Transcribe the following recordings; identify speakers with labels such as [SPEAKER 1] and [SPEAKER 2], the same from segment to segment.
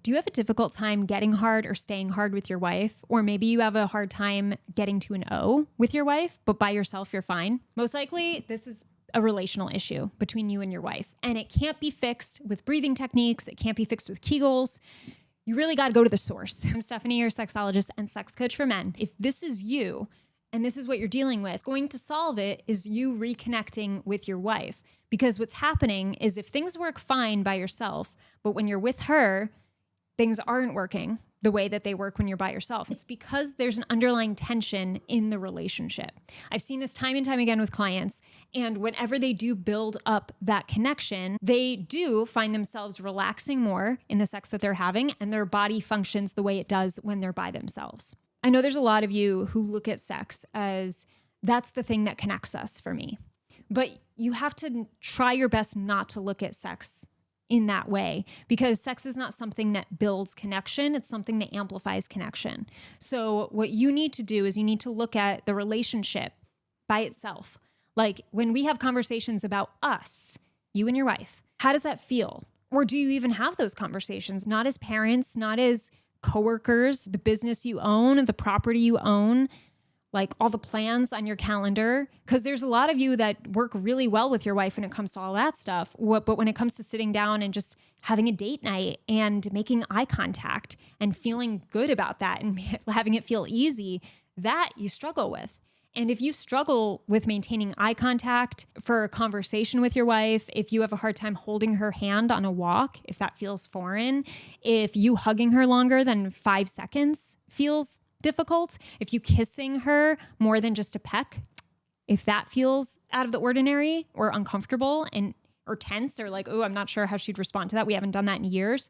[SPEAKER 1] Do you have a difficult time getting hard or staying hard with your wife? Or maybe you have a hard time getting to an O with your wife, but by yourself, you're fine? Most likely, this is a relational issue between you and your wife. And it can't be fixed with breathing techniques. It can't be fixed with Kegels. You really got to go to the source. I'm Stephanie, your sexologist and sex coach for men. If this is you and this is what you're dealing with, going to solve it is you reconnecting with your wife. Because what's happening is if things work fine by yourself, but when you're with her, things aren't working the way that they work when you're by yourself. It's because there's an underlying tension in the relationship. I've seen this time and time again with clients, and whenever they do build up that connection, they do find themselves relaxing more in the sex that they're having, and their body functions the way it does when they're by themselves. I know there's a lot of you who look at sex as that's the thing that connects us for me, but you have to try your best not to look at sex in that way, because sex is not something that builds connection. It's something that amplifies connection. So what you need to do is you need to look at the relationship by itself. Like when we have conversations about us, you and your wife, how does that feel? Or do you even have those conversations? Not as parents, not as coworkers, the business you own, the property you own, like all the plans on your calendar, because there's a lot of you that work really well with your wife when it comes to all that stuff. But when it comes to sitting down and just having a date night and making eye contact and feeling good about that and having it feel easy, that you struggle with. And if you struggle with maintaining eye contact for a conversation with your wife, if you have a hard time holding her hand on a walk, if that feels foreign, if you hugging her longer than 5 seconds feels difficult, if you kissing her more than just a peck, if that feels out of the ordinary or uncomfortable and or tense or like, oh, I'm not sure how she'd respond to that. We haven't done that in years.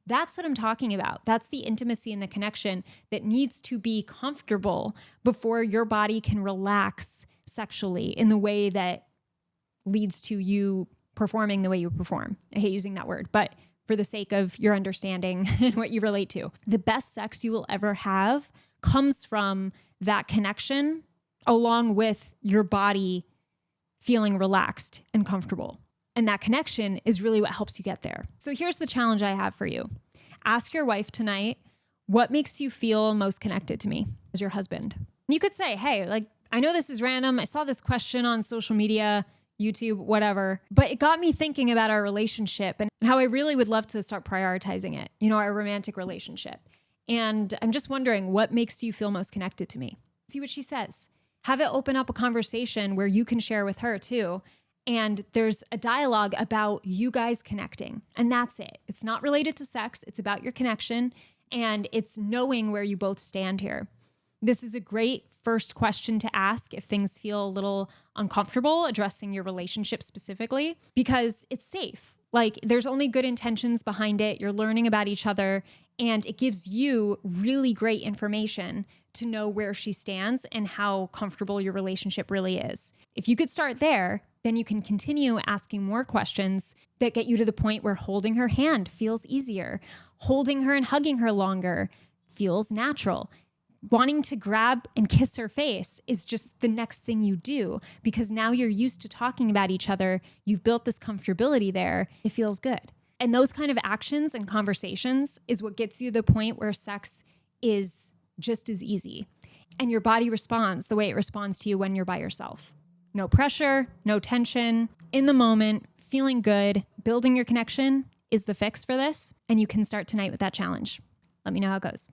[SPEAKER 1] That's what I'm talking about. That's the intimacy and the connection that needs to be comfortable before your body can relax sexually in the way that leads to you performing the way you perform. I hate using that word, but for the sake of your understanding and what you relate to, the best sex you will ever have comes from that connection along with your body feeling relaxed and comfortable. And that connection is really what helps you get there. So here's the challenge I have for you. Ask your wife tonight, what makes you feel most connected to me as your husband? And you could say, hey, like, I know this is random. I saw this question on social media, YouTube, whatever, but it got me thinking about our relationship and how I really would love to start prioritizing it, our romantic relationship. And I'm just wondering what makes you feel most connected to me. See what she says. Have it open up a conversation where you can share with her too. And there's a dialogue about you guys connecting. And that's it. It's not related to sex. It's about your connection. And it's knowing where you both stand here. This is a great first question to ask if things feel a little uncomfortable addressing your relationship specifically, because it's safe. Like there's only good intentions behind it. You're learning about each other, and it gives you really great information to know where she stands and how comfortable your relationship really is. If you could start there, then you can continue asking more questions that get you to the point where holding her hand feels easier. Holding her and hugging her longer feels natural. Wanting to grab and kiss her face is just the next thing you do, because now you're used to talking about each other. You've built this comfortability there. It feels good. And those kind of actions and conversations is what gets you to the point where sex is just as easy. And your body responds the way it responds to you when you're by yourself. No pressure, no tension, in the moment, feeling good, building your connection is the fix for this. And you can start tonight with that challenge. Let me know how it goes.